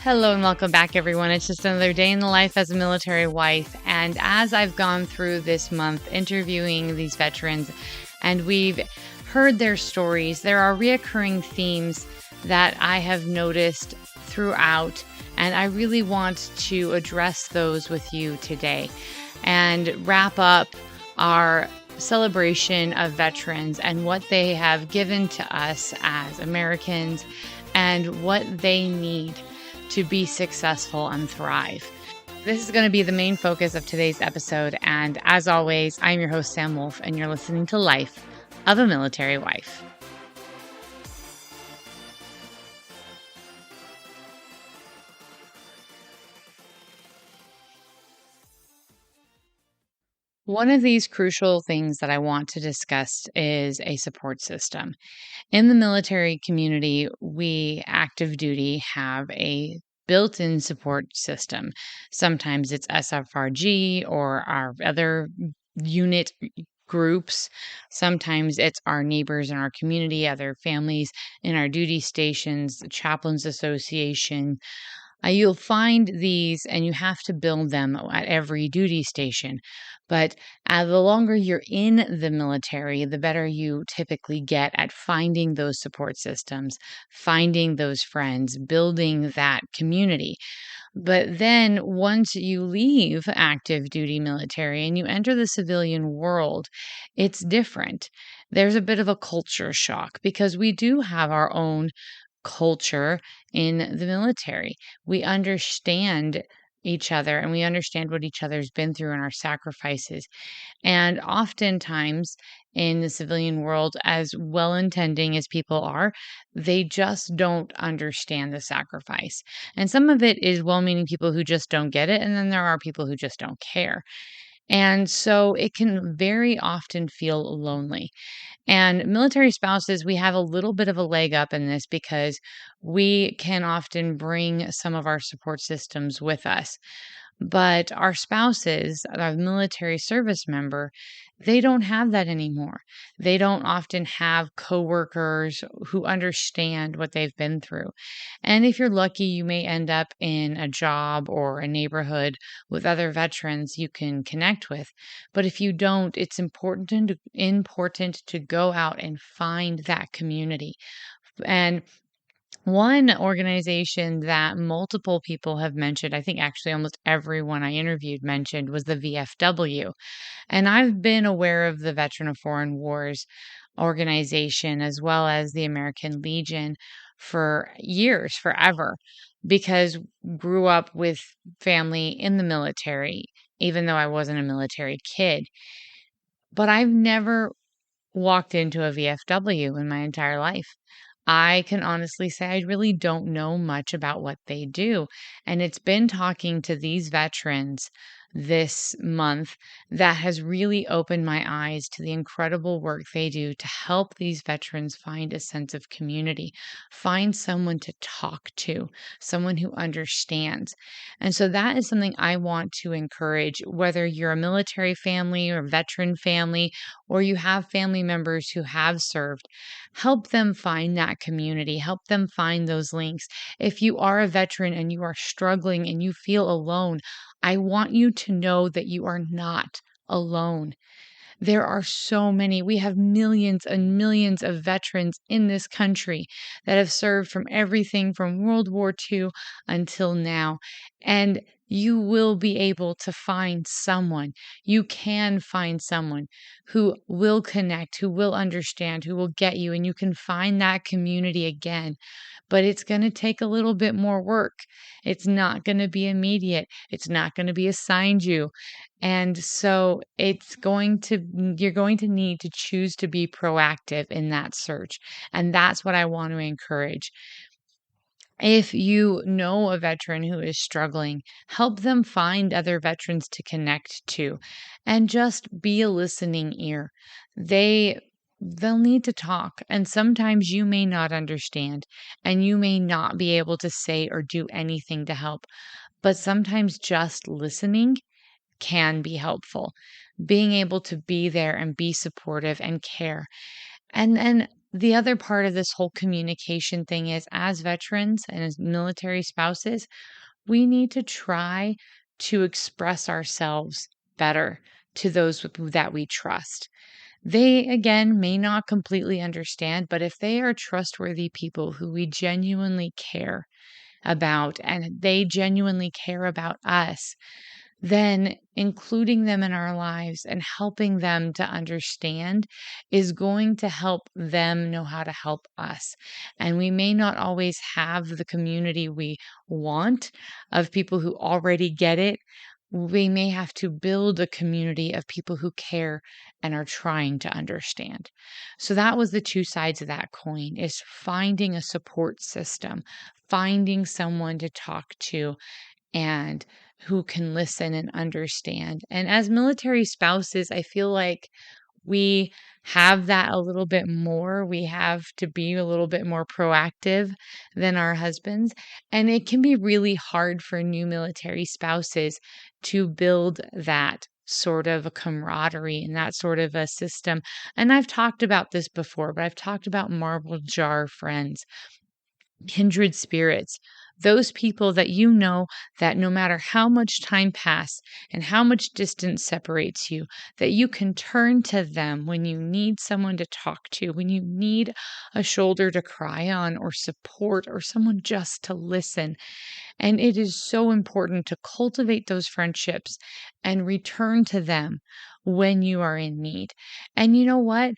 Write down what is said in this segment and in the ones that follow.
Hello and welcome back, everyone. It's just another day in the life as a military wife. And as I've gone through this month interviewing these veterans and we've heard their stories, there are reoccurring themes that I have noticed throughout, and I really want to address those with you today and wrap up our celebration of veterans and what they have given to us as Americans and what they need to be successful and thrive. This is going to be the main focus of today's episode. And as always, I'm your host, Sam Wolf, and you're listening to Life of a Military Wife. One of these crucial things that I want to discuss is a support system. In the military community, we active duty have a built-in support system. Sometimes it's SFRG or our other unit groups. Sometimes it's our neighbors in our community, other families in our duty stations, the Chaplains Association. You'll find these and you have to build them at every duty station. But the longer you're in the military, the better you typically get at finding those support systems, finding those friends, building that community. But then once you leave active duty military and you enter the civilian world, it's different. There's a bit of a culture shock because we do have our own culture in the military. We understand each other and we understand what each other's been through and our sacrifices. And oftentimes in the civilian world, as well intending as people are, they just don't understand the sacrifice. And some of it is well meaning people who just don't get it. And then there are people who just don't care. And so it can very often feel lonely. And military spouses, we have a little bit of a leg up in this because we can often bring some of our support systems with us. But our spouses, our military service member, they don't have that anymore. They don't often have coworkers who understand what they've been through. And if you're lucky, you may end up in a job or a neighborhood with other veterans you can connect with. But if you don't, it's important to go out and find that community. And one organization that multiple people have mentioned, I think actually almost everyone I interviewed mentioned, was the VFW. And I've been aware of the Veteran of Foreign Wars organization as well as the American Legion for years, forever, because grew up with family in the military, even though I wasn't a military kid. But I've never walked into a VFW in my entire life. I can honestly say I really don't know much about what they do. And it's been talking to these veterans this month that has really opened my eyes to the incredible work they do to help these veterans find a sense of community, find someone to talk to, someone who understands. And so that is something I want to encourage, whether you're a military family or veteran family, or you have family members who have served. Help them find that community, help them find those links. If you are a veteran and you are struggling and you feel alone, I want you to know that you are not alone. There are so many. We have millions and millions of veterans in this country that have served from everything from World War II until now. And you will be able to find someone. You can find someone who will connect, who will understand, who will get you, and you can find that community again. But it's going to take a little bit more work. It's not going to be immediate. It's not going to be assigned you. And so you're going to need to choose to be proactive in that search. And that's what I want to encourage. If you know a veteran who is struggling, help them find other veterans to connect to and just be a listening ear. They'll need to talk, and sometimes you may not understand and you may not be able to say or do anything to help. But sometimes just listening can be helpful. Being able to be there and be supportive and care. And then the other part of this whole communication thing is, as veterans and as military spouses, we need to try to express ourselves better to those that we trust. They, again, may not completely understand, but if they are trustworthy people who we genuinely care about and they genuinely care about us, then including them in our lives and helping them to understand is going to help them know how to help us. And we may not always have the community we want of people who already get it. We may have to build a community of people who care and are trying to understand. So that was the two sides of that coin, is finding a support system, finding someone to talk to and who can listen and understand. And as military spouses, I feel like we have that a little bit more. We have to be a little bit more proactive than our husbands. And it can be really hard for new military spouses to build that sort of a camaraderie and that sort of a system. And I've talked about this before, but I've talked about marble jar friends, kindred spirits, those people that you know that no matter how much time pass and how much distance separates you, that you can turn to them when you need someone to talk to, when you need a shoulder to cry on or support or someone just to listen. And it is so important to cultivate those friendships and return to them when you are in need. And you know what?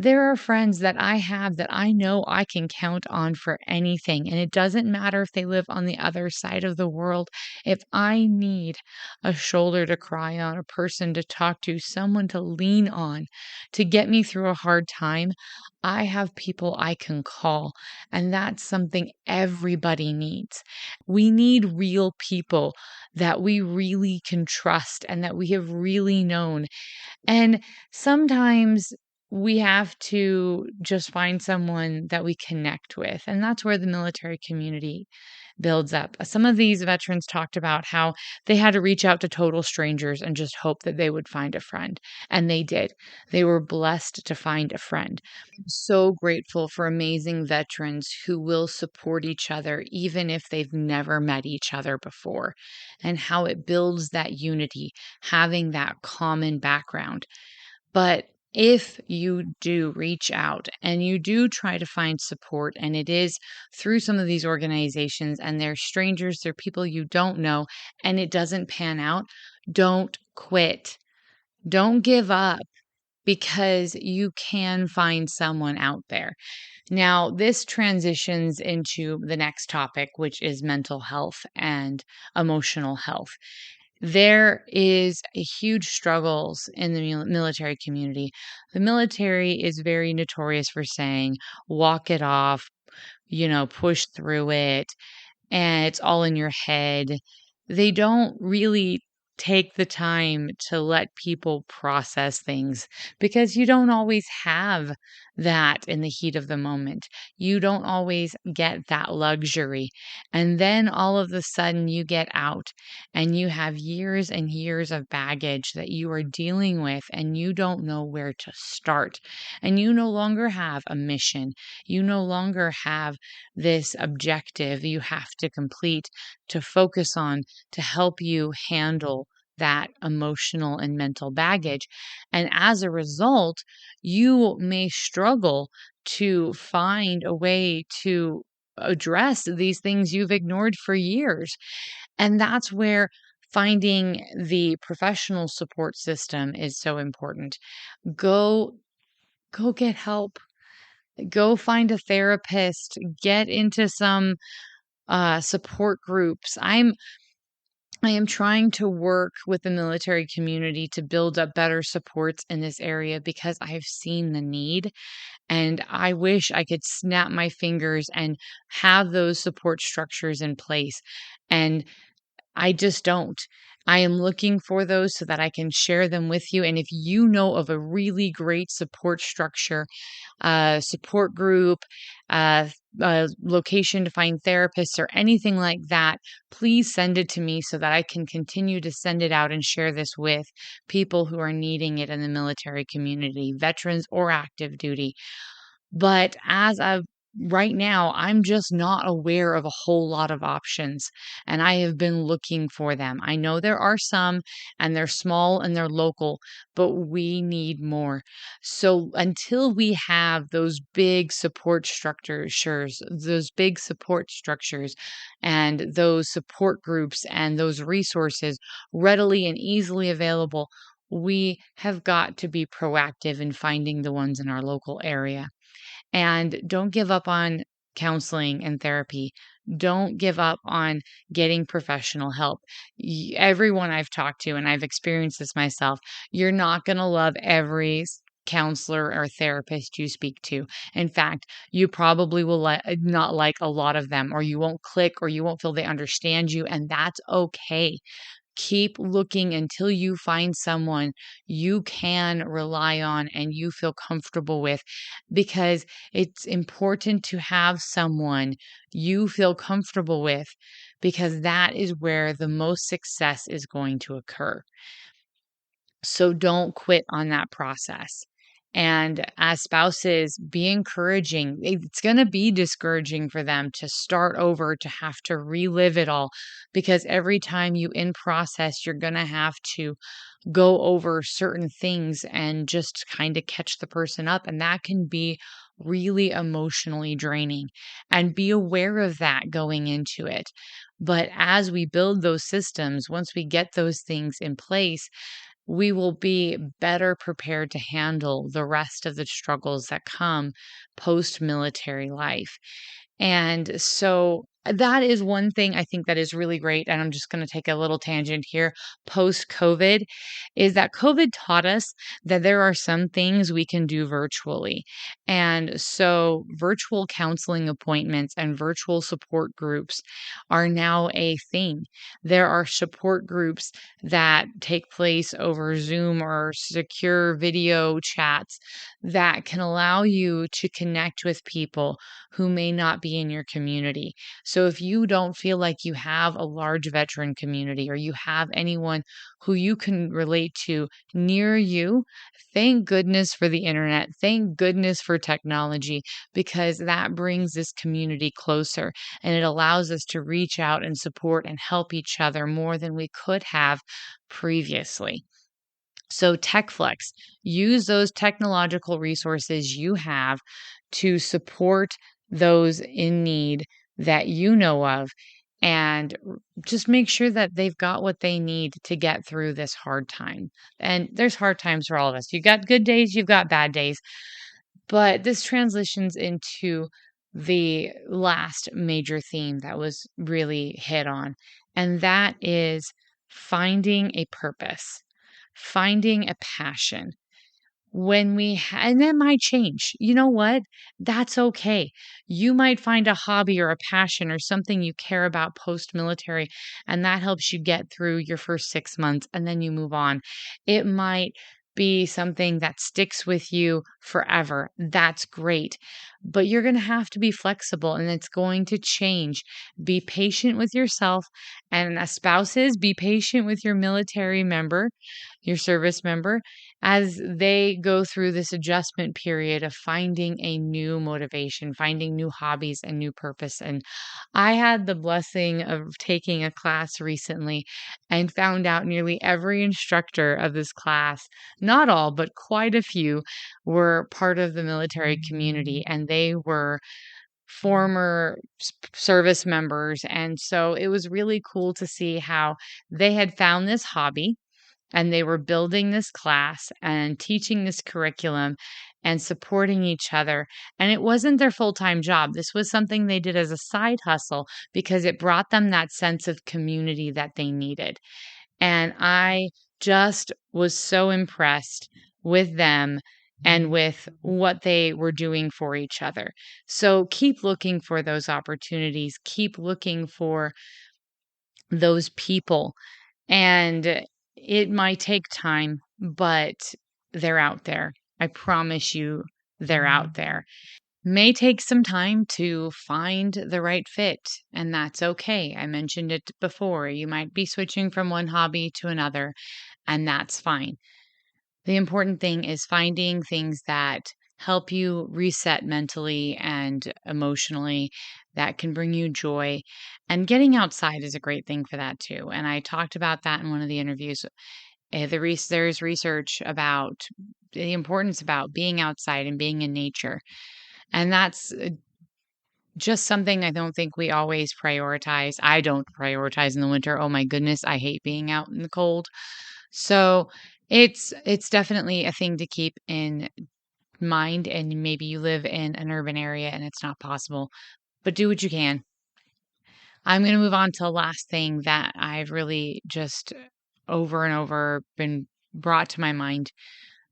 There are friends that I have that I know I can count on for anything, and it doesn't matter if they live on the other side of the world. If I need a shoulder to cry on, a person to talk to, someone to lean on to get me through a hard time, I have people I can call, and that's something everybody needs. We need real people that we really can trust and that we have really known, and sometimes we have to just find someone that we connect with. And that's where the military community builds up. Some of these veterans talked about how they had to reach out to total strangers and just hope that they would find a friend. And they did. They were blessed to find a friend. I'm so grateful for amazing veterans who will support each other, even if they've never met each other before, and how it builds that unity, having that common background. But if you do reach out and you do try to find support, and it is through some of these organizations, and they're strangers, they're people you don't know, and it doesn't pan out, don't quit. Don't give up because you can find someone out there. Now, this transitions into the next topic, which is mental health and emotional health. There is a huge struggles in the military community. The military is very notorious for saying, walk it off, push through it, and it's all in your head. They don't really take the time to let people process things because you don't always have that in the heat of the moment. You don't always get that luxury. And then all of a sudden you get out and you have years and years of baggage that you are dealing with and you don't know where to start. And you no longer have a mission. You no longer have this objective you have to complete, to focus on, to help you handle that emotional and mental baggage. And as a result, you may struggle to find a way to address these things you've ignored for years. And that's where finding the professional support system is so important. Go go get help. Go find a therapist, get into some support groups. I am trying to work with the military community to build up better supports in this area because I've seen the need, and I wish I could snap my fingers and have those support structures in place. And I just don't. I am looking for those so that I can share them with you. And if you know of a really great support structure, support group, uh, location to find therapists, or anything like that, please send it to me so that I can continue to send it out and share this with people who are needing it in the military community, veterans or active duty. But as of right now, I'm just not aware of a whole lot of options, and I have been looking for them. I know there are some, and they're small and they're local, but we need more. So until we have those big support structures and those support groups and those resources readily and easily available, we have got to be proactive in finding the ones in our local area. And don't give up on counseling and therapy. Don't give up on getting professional help. Everyone I've talked to, and I've experienced this myself, you're not going to love every counselor or therapist you speak to. In fact, you probably will not like a lot of them, or you won't click, or you won't feel they understand you. And that's okay. Keep looking until you find someone you can rely on and you feel comfortable with, because it's important to have someone you feel comfortable with, because that is where the most success is going to occur. So don't quit on that process. And as spouses, be encouraging. It's going to be discouraging for them to start over, to have to relive it all, because every time you in process, you're going to have to go over certain things and just kind of catch the person up. And that can be really emotionally draining. And be aware of that going into it. But as we build those systems, once we get those things in place, we will be better prepared to handle the rest of the struggles that come post military life. And so that is one thing I think that is really great. And I'm just going to take a little tangent here. Post COVID, is that COVID taught us that there are some things we can do virtually. And so virtual counseling appointments and virtual support groups are now a thing. There are support groups that take place over Zoom or secure video chats that can allow you to connect with people who may not be in your community. So if you don't feel like you have a large veteran community, or you have anyone who you can relate to near you, thank goodness for the internet. Thank goodness for technology, because that brings this community closer, and it allows us to reach out and support and help each other more than we could have previously. So, TechFlex, use those technological resources you have to support those in need that you know of, and just make sure that they've got what they need to get through this hard time. And there's hard times for all of us. You've got good days, you've got bad days, but this transitions into the last major theme that was really hit on, and that is finding a purpose, finding a passion. And that might change. You know what? That's okay. You might find a hobby or a passion or something you care about post military, and that helps you get through your first 6 months, and then you move on. It might be something that sticks with you forever. That's great. But you're going to have to be flexible, and it's going to change. Be patient with yourself, and as spouses, be patient with your military member, your service member, as they go through this adjustment period of finding a new motivation, finding new hobbies and new purpose. And I had the blessing of taking a class recently and found out nearly every instructor of this class, not all, but quite a few, were part of the military community, and they were former service members. And so it was really cool to see how they had found this hobby, and they were building this class and teaching this curriculum and supporting each other. And it wasn't their full time job. This was something they did as a side hustle, because it brought them that sense of community that they needed. And I just was so impressed with them and with what they were doing for each other. So keep looking for those opportunities. Keep looking for those people. And it might take time, but they're out there. I promise you, they're out there. May take some time to find the right fit, and that's okay. I mentioned it before. You might be switching from one hobby to another, and that's fine. The important thing is finding things that help you reset mentally and emotionally, that can bring you joy. And getting outside is a great thing for that too. And I talked about that in one of the interviews. There's research about the importance about being outside and being in nature. And that's just something I don't think we always prioritize. I don't prioritize in the winter. Oh my goodness, I hate being out in the cold. So it's definitely a thing to keep in mind, and maybe you live in an urban area and it's not possible, but do what you can. I'm going to move on to the last thing that I've really just over and over been brought to my mind.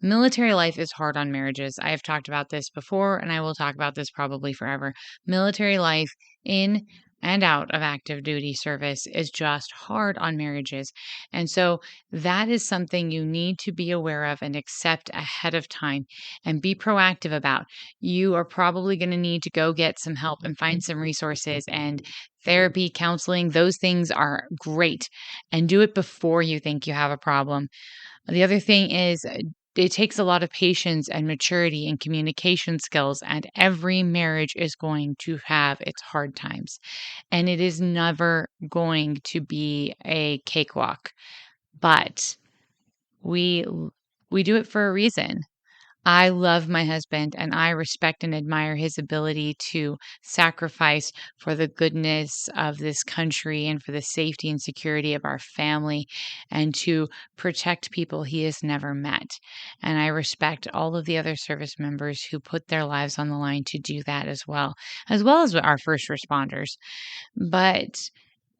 Military life is hard on marriages. I have talked about this before, and I will talk about this probably forever. Military life in and out of active duty service is just hard on marriages. And so that is something you need to be aware of and accept ahead of time and be proactive about. You are probably going to need to go get some help and find some resources and therapy, counseling. Those things are great. And do it before you think you have a problem. The other thing is it takes a lot of patience and maturity and communication skills, and every marriage is going to have its hard times. And it is never going to be a cakewalk, but we we do it for a reason. I love my husband and I respect and admire his ability to sacrifice for the goodness of this country and for the safety and security of our family and to protect people he has never met. And I respect all of the other service members who put their lives on the line to do that as well as our first responders. But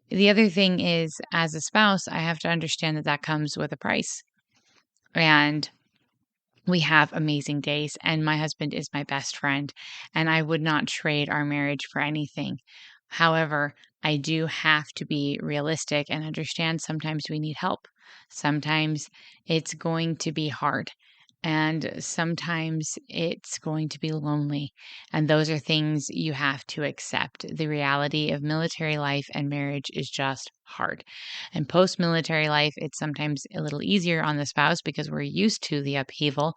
the other thing is, as a spouse, I have to understand that that comes with a price. And we have amazing days, and my husband is my best friend, and I would not trade our marriage for anything. However, I do have to be realistic and understand sometimes we need help. Sometimes it's going to be hard, and sometimes it's going to be lonely. And those are things you have to accept. The reality of military life and marriage is just hard. And post military life, it's sometimes a little easier on the spouse because we're used to the upheaval,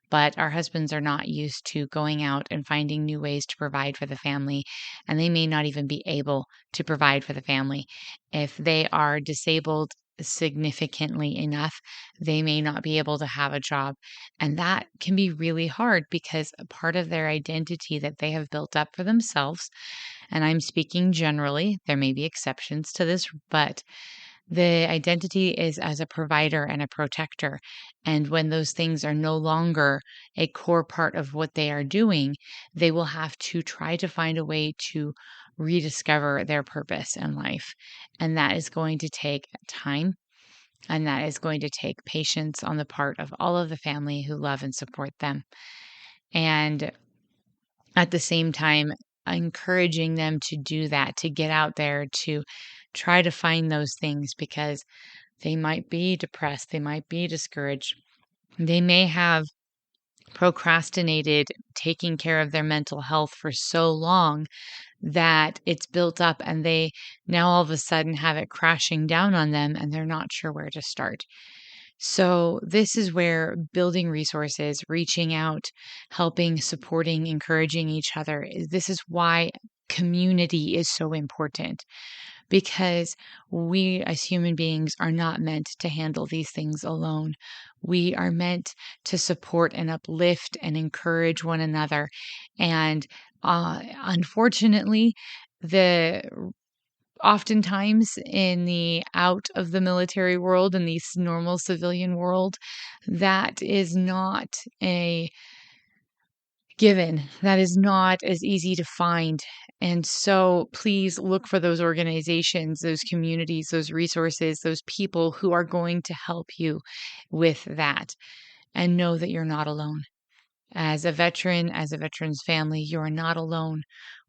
but our husbands are not used to going out and finding new ways to provide for the family. And they may not even be able to provide for the family. If they are disabled significantly enough, they may not be able to have a job. And that can be really hard because a part of their identity that they have built up for themselves, and I'm speaking generally, there may be exceptions to this, but the identity is as a provider and a protector. And when those things are no longer a core part of what they are doing, they will have to try to find a way to rediscover their purpose in life. And that is going to take time. And that is going to take patience on the part of all of the family who love and support them. And at the same time, encouraging them to do that, to get out there, to try to find those things because they might be depressed, they might be discouraged, they may have procrastinated taking care of their mental health for so long that it's built up and they now all of a sudden have it crashing down on them and they're not sure where to start. So, this is where building resources, reaching out, helping, supporting, encouraging each other, this is why community is so important because we as human beings are not meant to handle these things alone. We are meant to support and uplift and encourage one another. And unfortunately, the oftentimes in the out of the military world in the normal civilian world, that is not a given. That is not as easy to find. And so please look for those organizations, those communities, those resources, those people who are going to help you with that. And know that you're not alone. As a veteran, as a veteran's family, you are not alone.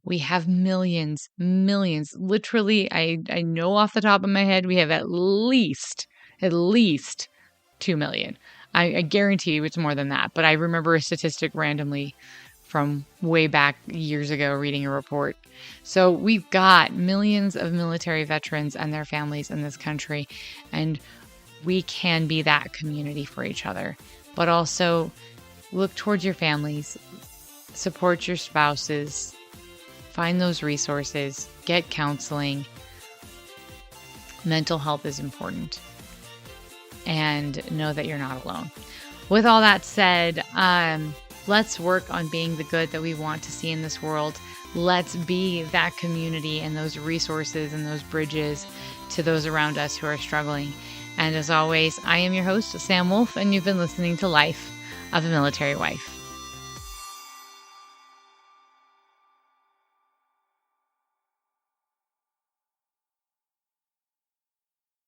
We have millions, millions. Literally, I know off the top of my head, we have at least 2 million. I guarantee you it's more than that, but I remember a statistic randomly from way back years ago reading a report. So we've got millions of military veterans and their families in this country, and we can be that community for each other. But also look towards your families, support your spouses, find those resources, get counseling. Mental health is important. And know that you're not alone. With all that said, let's work on being the good that we want to see in this world. Let's be that community and those resources and those bridges to those around us who are struggling. And as always, I am your host, Sam Wolf, and you've been listening to Life of a Military Wife.